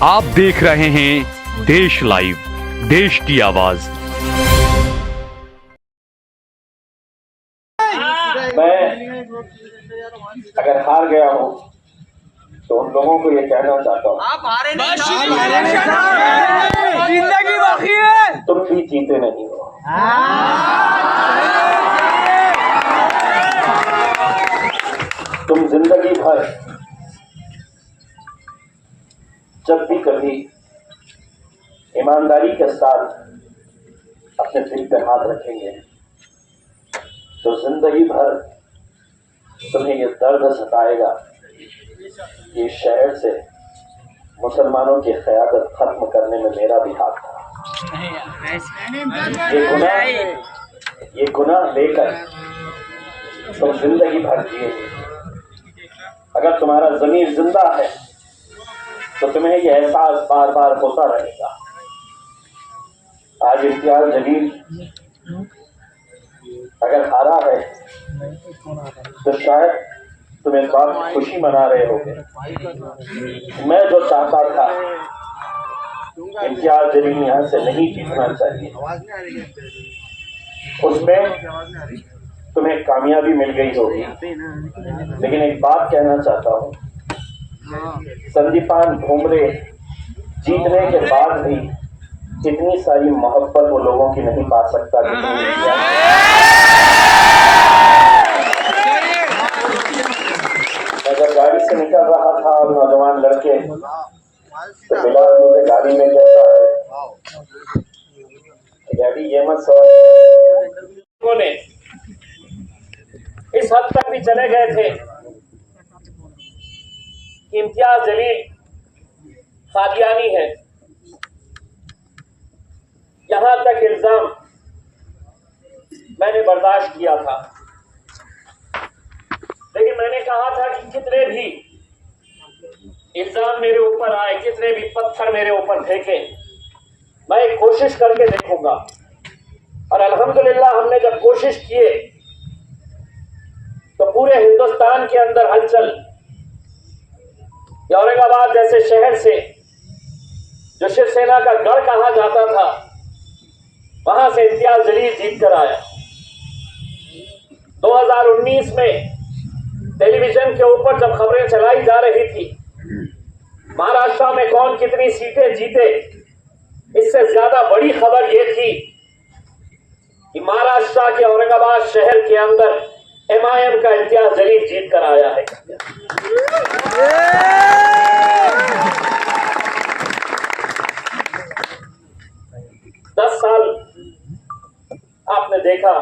आप देख रहे हैं देश लाइव, देश की आवाज। मैं अगर हार गया हूं तो उन लोगों को ये कहना चाहता हूं, आप हारे नहीं, जिंदगी बाकी है, तुम भी जीते नहीं हो। तुम जिंदगी भर जब भी कभी ईमानदारी के साथ अपने दिल पे हाथ रखेंगे तो जिंदगी भर तुम्हें ये दर्द सताएगा कि इस शहर से मुसलमानों की क़यादत खत्म करने में मेरा भी हाथ था। ये गुनाह लेकर तुम जिंदगी भर जिए। अगर तुम्हारा ज़मीर जिंदा है तो तुम्हें यह एहसास बार बार होता रहेगा। आज इम्तियाज जलील अगर हारा है तो शायद तुम इस बात की खुशी मना रहे होगे। मैं जो चाहता था इम्तियाज जलील यहाँ से नहीं जीतना चाहिए, उसमें तुम्हें कामयाबी मिल गई होगी। लेकिन एक बात कहना चाहता हूँ, संदीपान भुमरे जीतने के बाद भी इतनी सारी मोहब्बत वो लोगों की नहीं पा सकता कि मैं जब गाड़ी से निकल रहा था और नौजवान लड़के तो बिलाल मुझे गाड़ी में कहता है, डैडी ये मत सोच। ने इस हद तक भी चले गए थे, इम्तियाज जलील कादियानी है, यहां तक इल्जाम मैंने बर्दाश्त किया था। लेकिन मैंने कहा था कि कितने भी इल्जाम मेरे ऊपर आए, कितने भी पत्थर मेरे ऊपर फेंके, मैं एक कोशिश करके देखूंगा। और अल्हम्दुलिल्लाह हमने जब कोशिश किए तो पूरे हिंदुस्तान के अंदर हलचल, औरंगाबाद जैसे शहर से जो शिवसेना का गढ़ कहा जाता था, वहां से इम्तियाज जलील जीत कर आया। 2019 में टेलीविजन के ऊपर जब खबरें चलाई जा रही थी महाराष्ट्र में कौन कितनी सीटें जीते, इससे ज्यादा बड़ी खबर यह थी कि महाराष्ट्र के औरंगाबाद शहर के अंदर MIM का इम्तियाज जलील जीत कर आया है। 10 साल आपने देखा,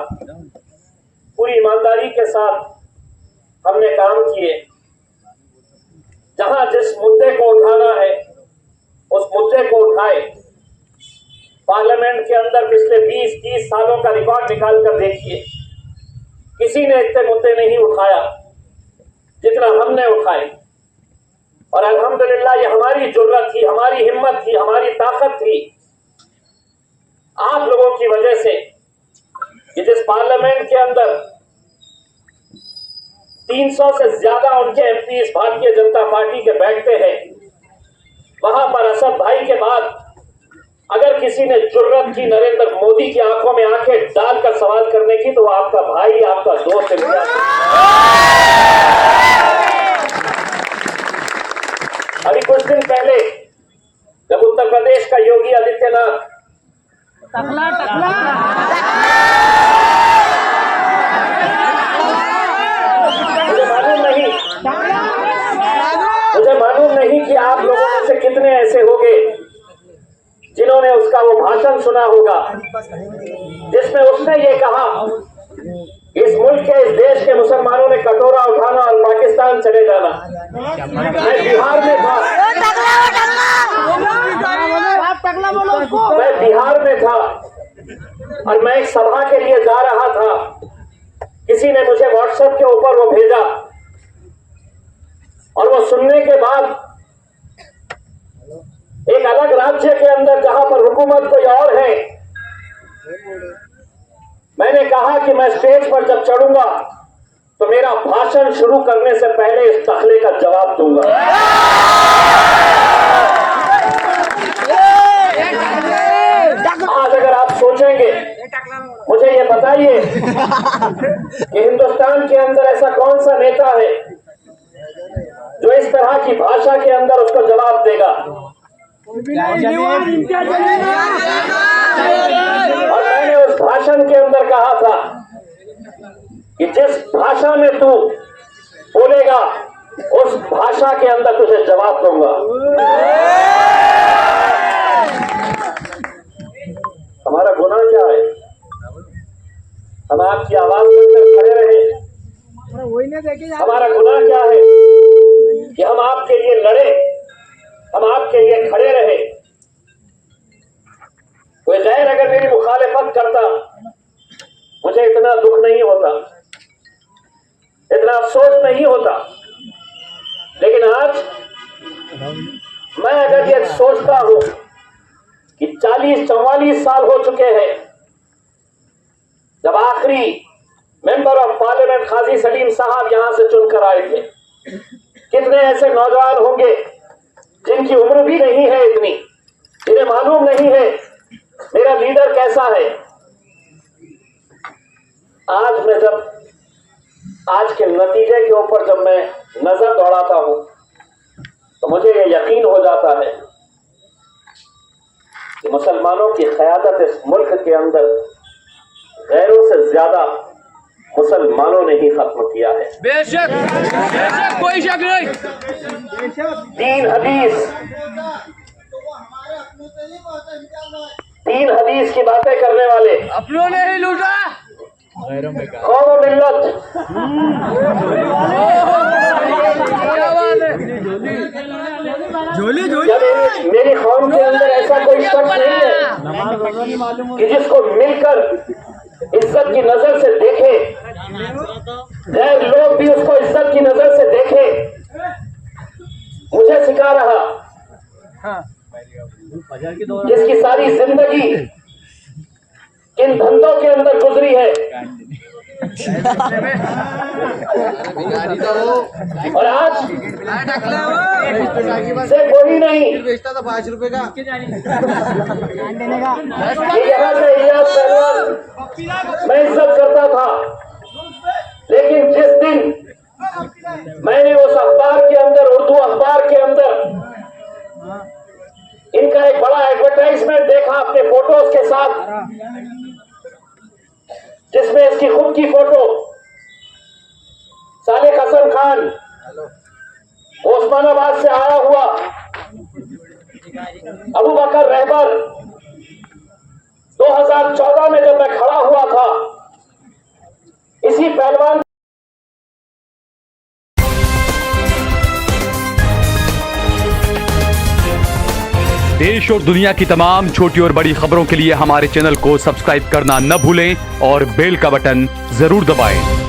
पूरी ईमानदारी के साथ हमने काम किए। जहां जिस मुद्दे को उठाना है उस मुद्दे को उठाए। पार्लियामेंट के अंदर पिछले 20-30 सालों का रिकॉर्ड निकाल कर देखिए, किसी ने इतने मुद्दे नहीं उठाया जितना हमने उठाए। और अल्हम्दुलिल्लाह ये हमारी जुर्रत थी, हमारी हिम्मत थी, हमारी ताकत थी, आप लोगों की वजह से कि जिस पार्लियामेंट के अंदर 300 से ज्यादा उनके MPs भारतीय जनता पार्टी के बैठते हैं, वहां पर असद भाई के बाद अगर किसी ने जुर्रत की नरेंद्र मोदी की आंखों में आंखें डालकर सवाल करने की तो वो आपका भाई, आपका दोस्त है। अभी कुछ दिन पहले जब उत्तर प्रदेश का योगी आदित्यनाथ मुझे मालूम नहीं कि आप लोगों में से कितने ऐसे होंगे जिन्होंने उसका वो भाषण सुना होगा जिसमें उसने ये कहा, इस मुल्क के, इस देश के मुसलमानों ने कटोरा उठाना और पाकिस्तान चले जाना। मैं बिहार में था, और मैं एक सभा के लिए जा रहा था। किसी ने मुझे व्हाट्सएप के ऊपर वो भेजा और वो सुनने के बाद एक अलग राज्य के अंदर जहां पर हुकूमत कोई और है, मैंने कहा कि मैं स्टेज पर जब चढ़ूंगा तो मेरा भाषण शुरू करने से पहले इस दाखले का जवाब दूंगा। मुझे ये बताइए कि हिंदुस्तान के अंदर ऐसा कौन सा नेता है जो इस तरह की भाषा के अंदर उसको जवाब देगा। और मैंने उस भाषण के अंदर कहा था कि जिस भाषा में तू बोलेगा उस भाषा के अंदर तुझे जवाब दूंगा। हमारा गुनाह क्या है? हम आपकी आवाज सुनकर खड़े रहे। हमारा गुनाह क्या है कि हम आपके लिए लड़े, हम आपके लिए खड़े रहे। कोई गैर अगर मेरी मुखालिफत करता मुझे इतना दुख नहीं होता, इतना अफसोस नहीं होता। लेकिन आज मैं अगर ये सोचता हूं कि 40-44 साल हो चुके हैं जब आखिरी मेंबर ऑफ पार्लियामेंट काजी सलीम साहब यहां से चुनकर आए थे। कितने ऐसे नौजवान होंगे जिनकी उम्र भी नहीं है इतनी, जिन्हें मालूम नहीं है मेरा लीडर कैसा है। आज मैं जब आज के नतीजे के ऊपर जब मैं नजर दौड़ाता हूं तो मुझे यह यकीन हो जाता है कि मुसलमानों की क़यादत इस मुल्क के अंदर गैरों से ज्यादा मुसलमानों ने ही खत्म किया है। बेशक कोई शक नहीं। तीन हदीस की बातें करने वाले अपनों ने ही लूटा। कौम और मिल्लत मेरी कौम के अंदर ऐसा कोई शख्स नहीं है कि जिसको मिलकर इज्जत की नजर से देखे, गैर लोग भी उसको इज्जत की नजर से देखे। मुझे सिखा रहा जिसकी सारी जिंदगी इन धंधों के अंदर गुजरी है और आज से कोई नहीं बेचता था 5 रुपए का। यहाँ से इलियास पहलवान मैं इज्जत करता था, लेकिन जिस दिन मैंने उस अखबार के अंदर, उर्दू अखबार के अंदर इनका एक बड़ा एडवर्टाइजमेंट देखा अपने फोटोज के साथ, जिसमें इसकी खुद की फोटो, सालेक हसन खान ओस्मानाबाद से आया हुआ, अबू बकर रहबर 2014 में जब मैं खड़ा हुआ था इसी पहलवान। देश और दुनिया की तमाम छोटी और बड़ी खबरों के लिए हमारे चैनल को सब्सक्राइब करना न भूलें और बेल का बटन जरूर दबाएं।